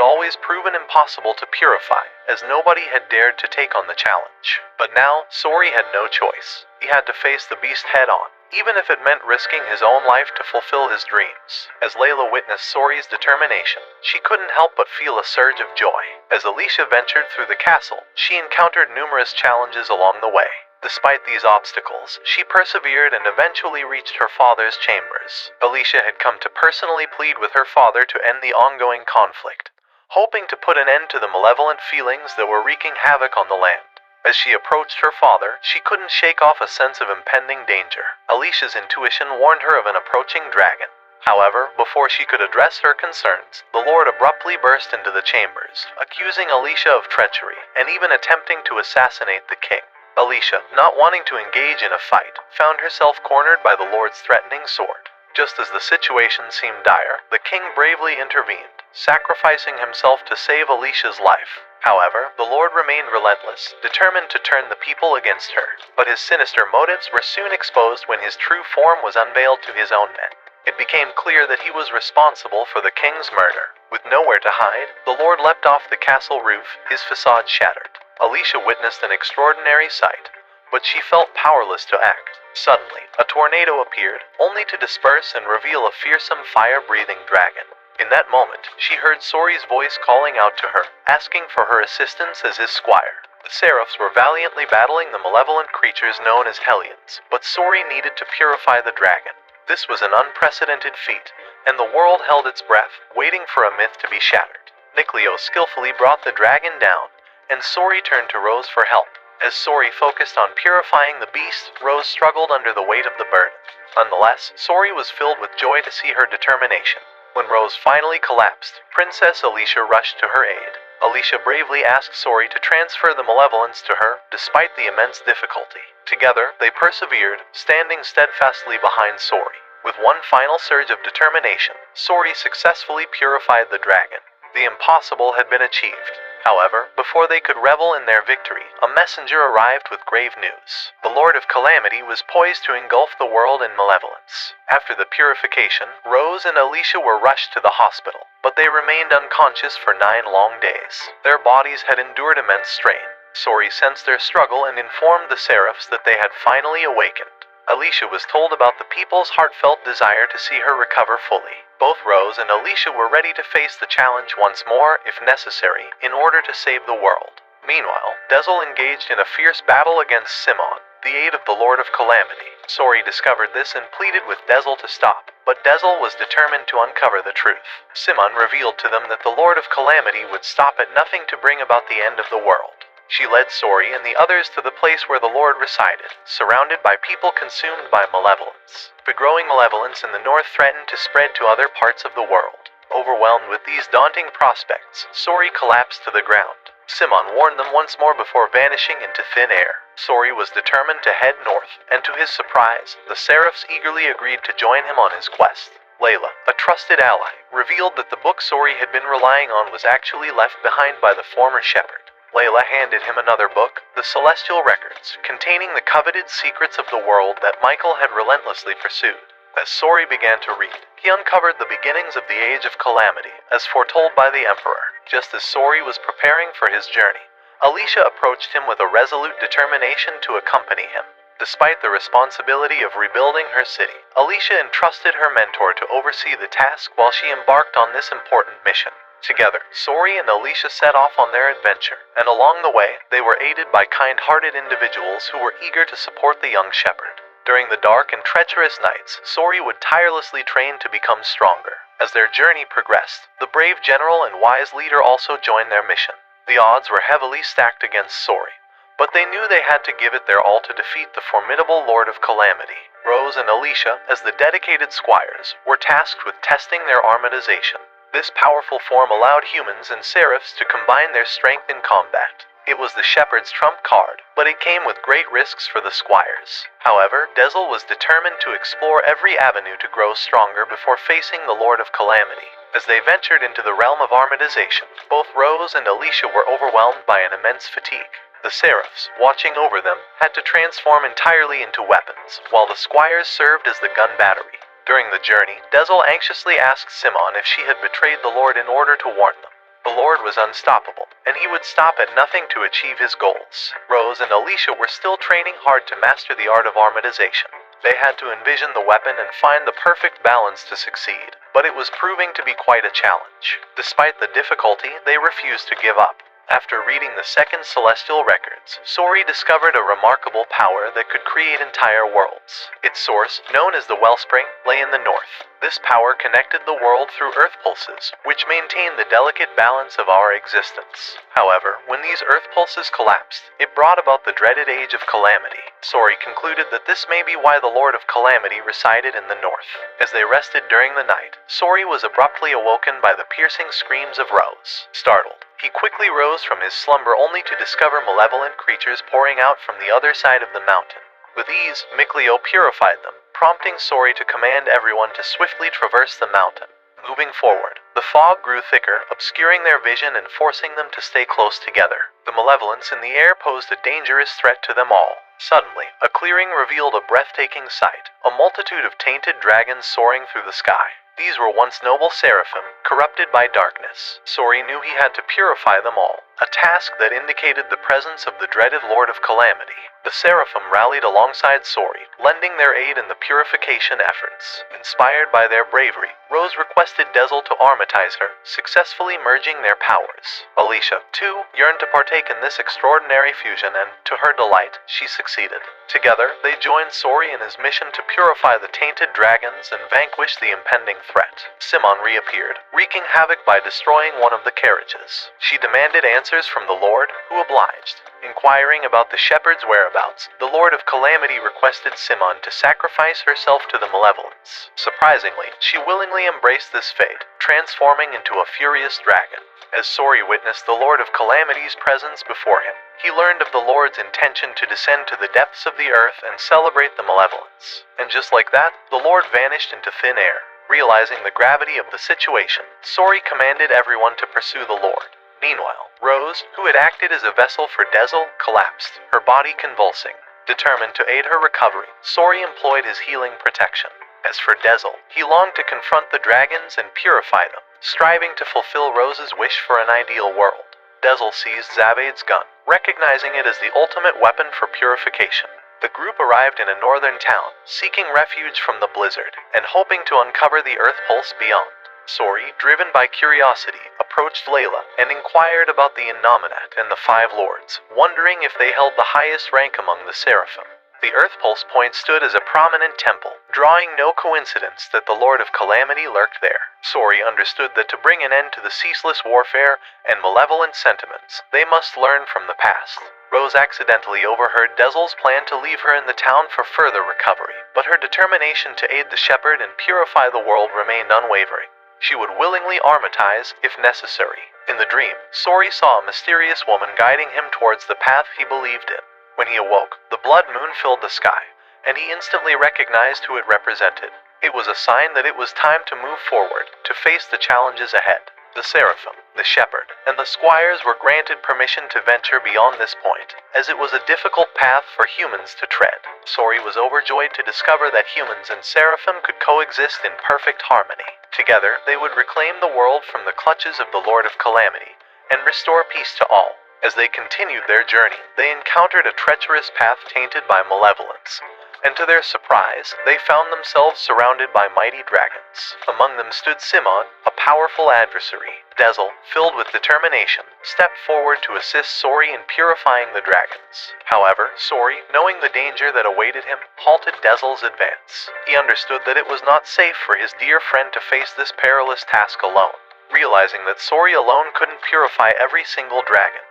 always proven impossible to purify, as nobody had dared to take on the challenge. But now, Sorey had no choice. He had to face the beast head-on, even if it meant risking his own life to fulfill his dreams. As Layla witnessed Sorey's determination, she couldn't help but feel a surge of joy. As Alicia ventured through the castle, she encountered numerous challenges along the way. Despite these obstacles, she persevered and eventually reached her father's chambers. Alicia had come to personally plead with her father to end the ongoing conflict, hoping to put an end to the malevolent feelings that were wreaking havoc on the land. As she approached her father, she couldn't shake off a sense of impending danger. Alicia's intuition warned her of an approaching dragon. However, before she could address her concerns, the Lord abruptly burst into the chambers, accusing Alicia of treachery and even attempting to assassinate the king. Alicia, not wanting to engage in a fight, found herself cornered by the Lord's threatening sword. Just as the situation seemed dire, the king bravely intervened, sacrificing himself to save Alicia's life. However, the Lord remained relentless, determined to turn the people against her. But his sinister motives were soon exposed when his true form was unveiled to his own men. It became clear that he was responsible for the king's murder. With nowhere to hide, the Lord leapt off the castle roof, his facade shattered. Alicia witnessed an extraordinary sight, but she felt powerless to act. Suddenly, a tornado appeared, only to disperse and reveal a fearsome fire-breathing dragon. In that moment, she heard Sorey's voice calling out to her, asking for her assistance as his squire. The Seraphs were valiantly battling the malevolent creatures known as Hellions, but Sorey needed to purify the dragon. This was an unprecedented feat, and the world held its breath, waiting for a myth to be shattered. Nicleo skillfully brought the dragon down, and Sorey turned to Rose for help. As Sorey focused on purifying the beast, Rose struggled under the weight of the burden. Nonetheless, Sorey was filled with joy to see her determination. When Rose finally collapsed, Princess Alicia rushed to her aid. Alicia bravely asked Sorey to transfer the malevolence to her, despite the immense difficulty. Together, they persevered, standing steadfastly behind Sorey. With one final surge of determination, Sorey successfully purified the dragon. The impossible had been achieved. However, before they could revel in their victory, a messenger arrived with grave news. The Lord of Calamity was poised to engulf the world in malevolence. After the purification, Rose and Alicia were rushed to the hospital, but they remained unconscious for 9 long days. Their bodies had endured immense strain. Sorey sensed their struggle and informed the Seraphs that they had finally awakened. Alicia was told about the people's heartfelt desire to see her recover fully. Both Rose and Alicia were ready to face the challenge once more, if necessary, in order to save the world. Meanwhile, Dezel engaged in a fierce battle against Simon, the aid of the Lord of Calamity. Sorey discovered this and pleaded with Dezel to stop, but Dezel was determined to uncover the truth. Simon revealed to them that the Lord of Calamity would stop at nothing to bring about the end of the world. She led Sorey and the others to the place where the Lord resided, surrounded by people consumed by malevolence. The growing malevolence in the north threatened to spread to other parts of the world. Overwhelmed with these daunting prospects, Sorey collapsed to the ground. Simon warned them once more before vanishing into thin air. Sorey was determined to head north, and to his surprise, the Seraphs eagerly agreed to join him on his quest. Layla, a trusted ally, revealed that the book Sorey had been relying on was actually left behind by the former shepherd. Layla handed him another book, the Celestial Records, containing the coveted secrets of the world that Michael had relentlessly pursued. As Sorey began to read, he uncovered the beginnings of the Age of Calamity, as foretold by the Emperor. Just as Sorey was preparing for his journey, Alicia approached him with a resolute determination to accompany him. Despite the responsibility of rebuilding her city, Alicia entrusted her mentor to oversee the task while she embarked on this important mission. Together, Sorey and Alicia set off on their adventure, and along the way, they were aided by kind-hearted individuals who were eager to support the young shepherd. During the dark and treacherous nights, Sorey would tirelessly train to become stronger. As their journey progressed, the brave general and wise leader also joined their mission. The odds were heavily stacked against Sorey, but they knew they had to give it their all to defeat the formidable Lord of Calamity. Rose and Alicia, as the dedicated squires, were tasked with testing their armatization. This powerful form allowed humans and seraphs to combine their strength in combat. It was the shepherd's trump card, but it came with great risks for the squires. However, Dezel was determined to explore every avenue to grow stronger before facing the Lord of Calamity. As they ventured into the realm of armatization, both Rose and Alicia were overwhelmed by an immense fatigue. The seraphs, watching over them, had to transform entirely into weapons, while the squires served as the gun battery. During the journey, Dezel anxiously asked Simon if she had betrayed the Lord in order to warn them. The Lord was unstoppable, and he would stop at nothing to achieve his goals. Rose and Alicia were still training hard to master the art of armatization. They had to envision the weapon and find the perfect balance to succeed, but it was proving to be quite a challenge. Despite the difficulty, they refused to give up. After reading the second celestial records, Sorey discovered a remarkable power that could create entire worlds. Its source, known as the Wellspring, lay in the north. This power connected the world through earth pulses, which maintained the delicate balance of our existence. However, when these earth pulses collapsed, it brought about the dreaded Age of Calamity. Sorey concluded that this may be why the Lord of Calamity resided in the north. As they rested during the night, Sorey was abruptly awoken by the piercing screams of Rose. Startled, he quickly rose from his slumber only to discover malevolent creatures pouring out from the other side of the mountain. With ease, Mikleo purified them, prompting Sorey to command everyone to swiftly traverse the mountain. Moving forward, the fog grew thicker, obscuring their vision and forcing them to stay close together. The malevolence in the air posed a dangerous threat to them all. Suddenly, a clearing revealed a breathtaking sight, a multitude of tainted dragons soaring through the sky. These were once noble seraphim, corrupted by darkness. Sorey knew he had to purify them all, a task that indicated the presence of the dreaded Lord of Calamity. The seraphim rallied alongside Sorey, lending their aid in the purification efforts. Inspired by their bravery, Rose requested Dezel to armatize her, successfully merging their powers. Alicia, too, yearned to partake in this extraordinary fusion and, to her delight, she succeeded. Together, they joined Sorey in his mission to purify the tainted dragons and vanquish the impending threat. Simon reappeared, wreaking havoc by destroying one of the carriages. She demanded answers from the Lord, who obliged. Inquiring about the shepherd's whereabouts, the Lord of Calamity requested Simon to sacrifice herself to the malevolence. Surprisingly, she willingly embraced this fate, transforming into a furious dragon. As Sorey witnessed the Lord of Calamity's presence before him, he learned of the Lord's intention to descend to the depths of the earth and celebrate the malevolence. And just like that, the Lord vanished into thin air. Realizing the gravity of the situation, Sorey commanded everyone to pursue the Lord. Meanwhile, Rose, who had acted as a vessel for Dezel, collapsed, her body convulsing. Determined to aid her recovery, Sorey employed his healing protection. As for Dezel, he longed to confront the dragons and purify them, striving to fulfill Rose's wish for an ideal world. Dezel seized Zabade's gun, recognizing it as the ultimate weapon for purification. The group arrived in a northern town, seeking refuge from the blizzard, and hoping to uncover the earth pulse beyond. Sorey, driven by curiosity, approached Layla and inquired about the Innominate and the Five Lords, wondering if they held the highest rank among the seraphim. The Earth Pulse Point stood as a prominent temple, drawing no coincidence that the Lord of Calamity lurked there. Sorey understood that to bring an end to the ceaseless warfare and malevolent sentiments, they must learn from the past. Rose accidentally overheard Dezel's plan to leave her in the town for further recovery, but her determination to aid the shepherd and purify the world remained unwavering. She would willingly armatize, if necessary. In the dream, Sorey saw a mysterious woman guiding him towards the path he believed in. When he awoke, the blood moon filled the sky, and he instantly recognized who it represented. It was a sign that it was time to move forward, to face the challenges ahead. The seraphim, the shepherd, and the squires were granted permission to venture beyond this point, as it was a difficult path for humans to tread. Sorey was overjoyed to discover that humans and seraphim could coexist in perfect harmony. Together, they would reclaim the world from the clutches of the Lord of Calamity, and restore peace to all. As they continued their journey, they encountered a treacherous path tainted by malevolence, and to their surprise, they found themselves surrounded by mighty dragons. Among them stood Simon, a powerful adversary. Dezel, filled with determination, stepped forward to assist Sorey in purifying the dragons. However, Sorey, knowing the danger that awaited him, halted Dezel's advance. He understood that it was not safe for his dear friend to face this perilous task alone. Realizing that Sorey alone couldn't purify every single dragon,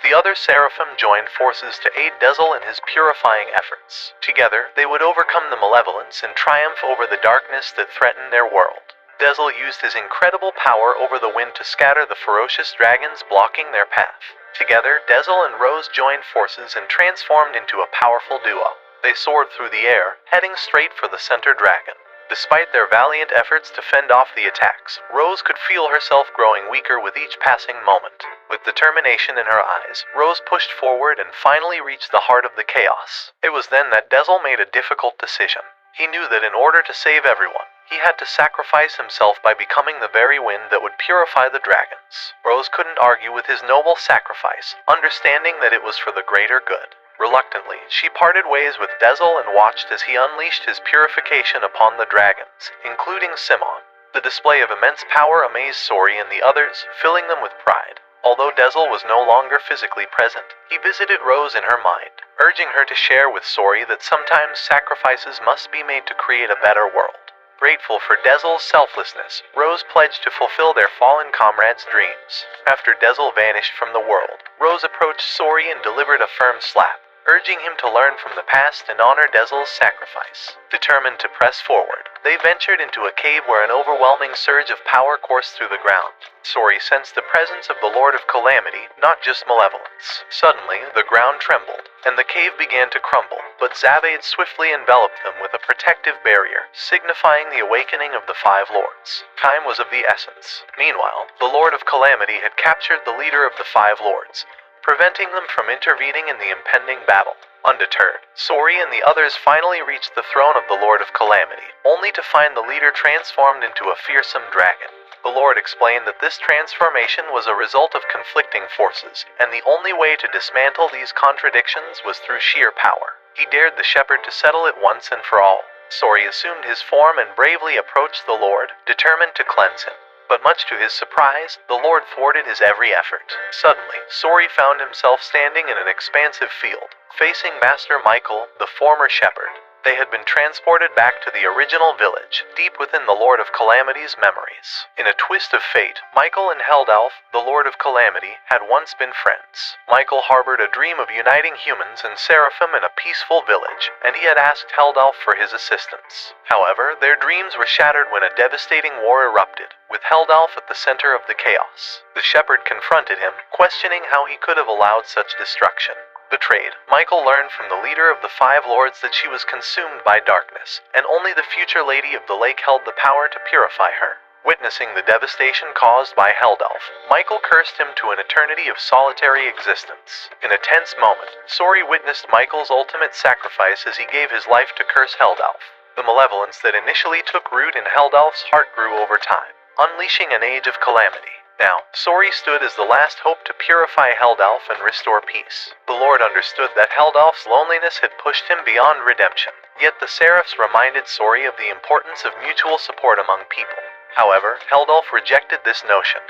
the other seraphim joined forces to aid Dezel in his purifying efforts. Together, they would overcome the malevolence and triumph over the darkness that threatened their world. Dezel used his incredible power over the wind to scatter the ferocious dragons blocking their path. Together, Dezel and Rose joined forces and transformed into a powerful duo. They soared through the air, heading straight for the center dragon. Despite their valiant efforts to fend off the attacks, Rose could feel herself growing weaker with each passing moment. With determination in her eyes, Rose pushed forward and finally reached the heart of the chaos. It was then that Dezel made a difficult decision. He knew that in order to save everyone, he had to sacrifice himself by becoming the very wind that would purify the dragons. Rose couldn't argue with his noble sacrifice, understanding that it was for the greater good. Reluctantly, she parted ways with Dezel and watched as he unleashed his purification upon the dragons, including Simon. The display of immense power amazed Sorey and the others, filling them with pride. Although Dezel was no longer physically present, he visited Rose in her mind, urging her to share with Sorey that sometimes sacrifices must be made to create a better world. Grateful for Dezel's selflessness, Rose pledged to fulfill their fallen comrades' dreams. After Dezel vanished from the world, Rose approached Sorey and delivered a firm slap, urging him to learn from the past and honor Dezel's sacrifice. Determined to press forward, they ventured into a cave where an overwhelming surge of power coursed through the ground. Sorey sensed the presence of the Lord of Calamity, not just malevolence. Suddenly, the ground trembled, and the cave began to crumble, but Zabaid swiftly enveloped them with a protective barrier, signifying the awakening of the Five Lords. Time was of the essence. Meanwhile, the Lord of Calamity had captured the leader of the Five Lords, preventing them from intervening in the impending battle. Undeterred, Sorey and the others finally reached the throne of the Lord of Calamity, only to find the leader transformed into a fearsome dragon. The Lord explained that this transformation was a result of conflicting forces, and the only way to dismantle these contradictions was through sheer power. He dared the shepherd to settle it once and for all. Sorey assumed his form and bravely approached the Lord, determined to cleanse him. But much to his surprise, the Lord thwarted his every effort. Suddenly, Sorey found himself standing in an expansive field, facing Master Michael, the former shepherd. They had been transported back to the original village, deep within the Lord of Calamity's memories. In a twist of fate, Michael and Heldalf, the Lord of Calamity, had once been friends. Michael harbored a dream of uniting humans and seraphim in a peaceful village, and he had asked Heldalf for his assistance. However, their dreams were shattered when a devastating war erupted, with Heldalf at the center of the chaos. The shepherd confronted him, questioning how he could have allowed such destruction. Betrayed, Michael learned from the leader of the Five Lords that she was consumed by darkness, and only the future Lady of the Lake held the power to purify her. Witnessing the devastation caused by Heldalf, Michael cursed him to an eternity of solitary existence. In a tense moment, Sorey witnessed Michael's ultimate sacrifice as he gave his life to curse Heldalf. The malevolence that initially took root in Heldalf's heart grew over time, unleashing an age of calamity. Now, Sorey stood as the last hope to purify Heldalf and restore peace. The Lord understood that Heldalf's loneliness had pushed him beyond redemption, yet the Seraphs reminded Sorey of the importance of mutual support among people. However, Heldalf rejected this notion,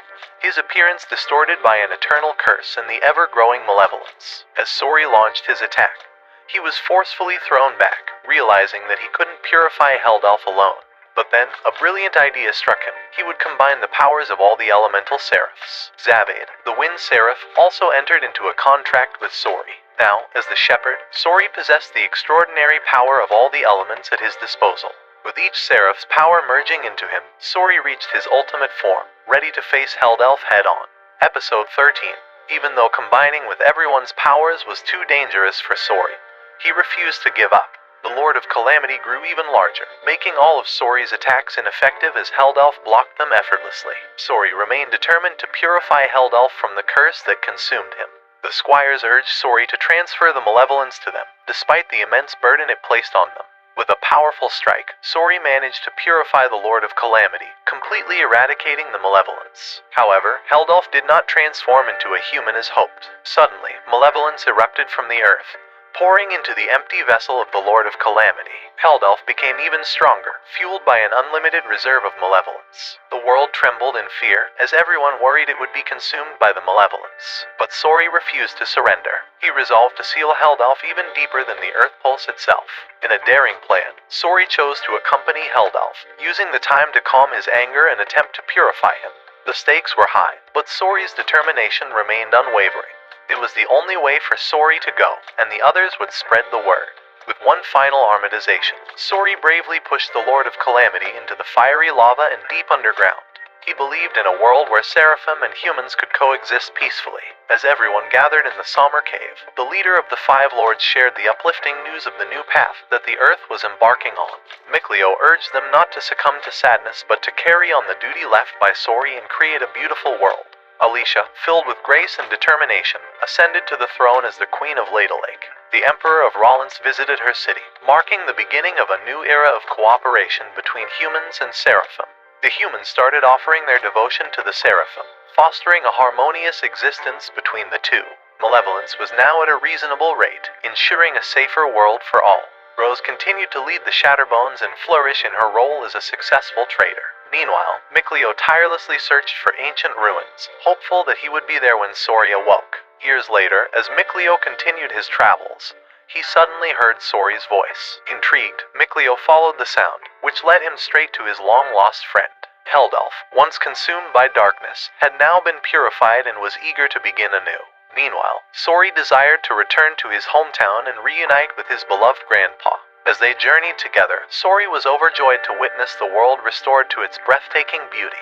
his appearance distorted by an eternal curse and the ever-growing malevolence. As Sorey launched his attack, he was forcefully thrown back, realizing that he couldn't purify Heldalf alone. But then, a brilliant idea struck him. He would combine the powers of all the elemental seraphs. Zabaid, the wind seraph, also entered into a contract with Sorey. Now, as the shepherd, Sorey possessed the extraordinary power of all the elements at his disposal. With each seraph's power merging into him, Sorey reached his ultimate form, ready to face Heldalf head-on. Episode 13. Even though combining with everyone's powers was too dangerous for Sorey, he refused to give up. The Lord of Calamity grew even larger, making all of Sorey's attacks ineffective as Heldalf blocked them effortlessly. Sorey remained determined to purify Heldalf from the curse that consumed him. The squires urged Sorey to transfer the malevolence to them, despite the immense burden it placed on them. With a powerful strike, Sorey managed to purify the Lord of Calamity, completely eradicating the malevolence. However, Heldalf did not transform into a human as hoped. Suddenly, malevolence erupted from the earth, Pouring into the empty vessel of the Lord of Calamity, Heldelf became even stronger, fueled by an unlimited reserve of malevolence. The world trembled in fear, as everyone worried it would be consumed by the malevolence. But Sorey refused to surrender. He resolved to seal Heldelf even deeper than the Earth Pulse itself. In a daring plan, Sorey chose to accompany Heldelf, using the time to calm his anger and attempt to purify him. The stakes were high, but Sorey's determination remained unwavering. It was the only way for Sorey to go, and the others would spread the word. With one final armatization, Sorey bravely pushed the Lord of Calamity into the fiery lava and deep underground. He believed in a world where seraphim and humans could coexist peacefully. As everyone gathered in the somber cave, the leader of the Five Lords shared the uplifting news of the new path that the Earth was embarking on. Mikleo urged them not to succumb to sadness but to carry on the duty left by Sorey and create a beautiful world. Alicia, filled with grace and determination, ascended to the throne as the Queen of Ladle Lake. The Emperor of Rollins visited her city, marking the beginning of a new era of cooperation between humans and seraphim. The humans started offering their devotion to the seraphim, fostering a harmonious existence between the two. Malevolence was now at a reasonable rate, ensuring a safer world for all. Rose continued to lead the Shatterbones and flourish in her role as a successful trader. Meanwhile, Mikleo tirelessly searched for ancient ruins, hopeful that he would be there when Sorey awoke. Years later, as Mikleo continued his travels, he suddenly heard Sorey's voice. Intrigued, Mikleo followed the sound, which led him straight to his long-lost friend. Heldelf, once consumed by darkness, had now been purified and was eager to begin anew. Meanwhile, Sorey desired to return to his hometown and reunite with his beloved grandpa. As they journeyed together, Sorey was overjoyed to witness the world restored to its breathtaking beauty.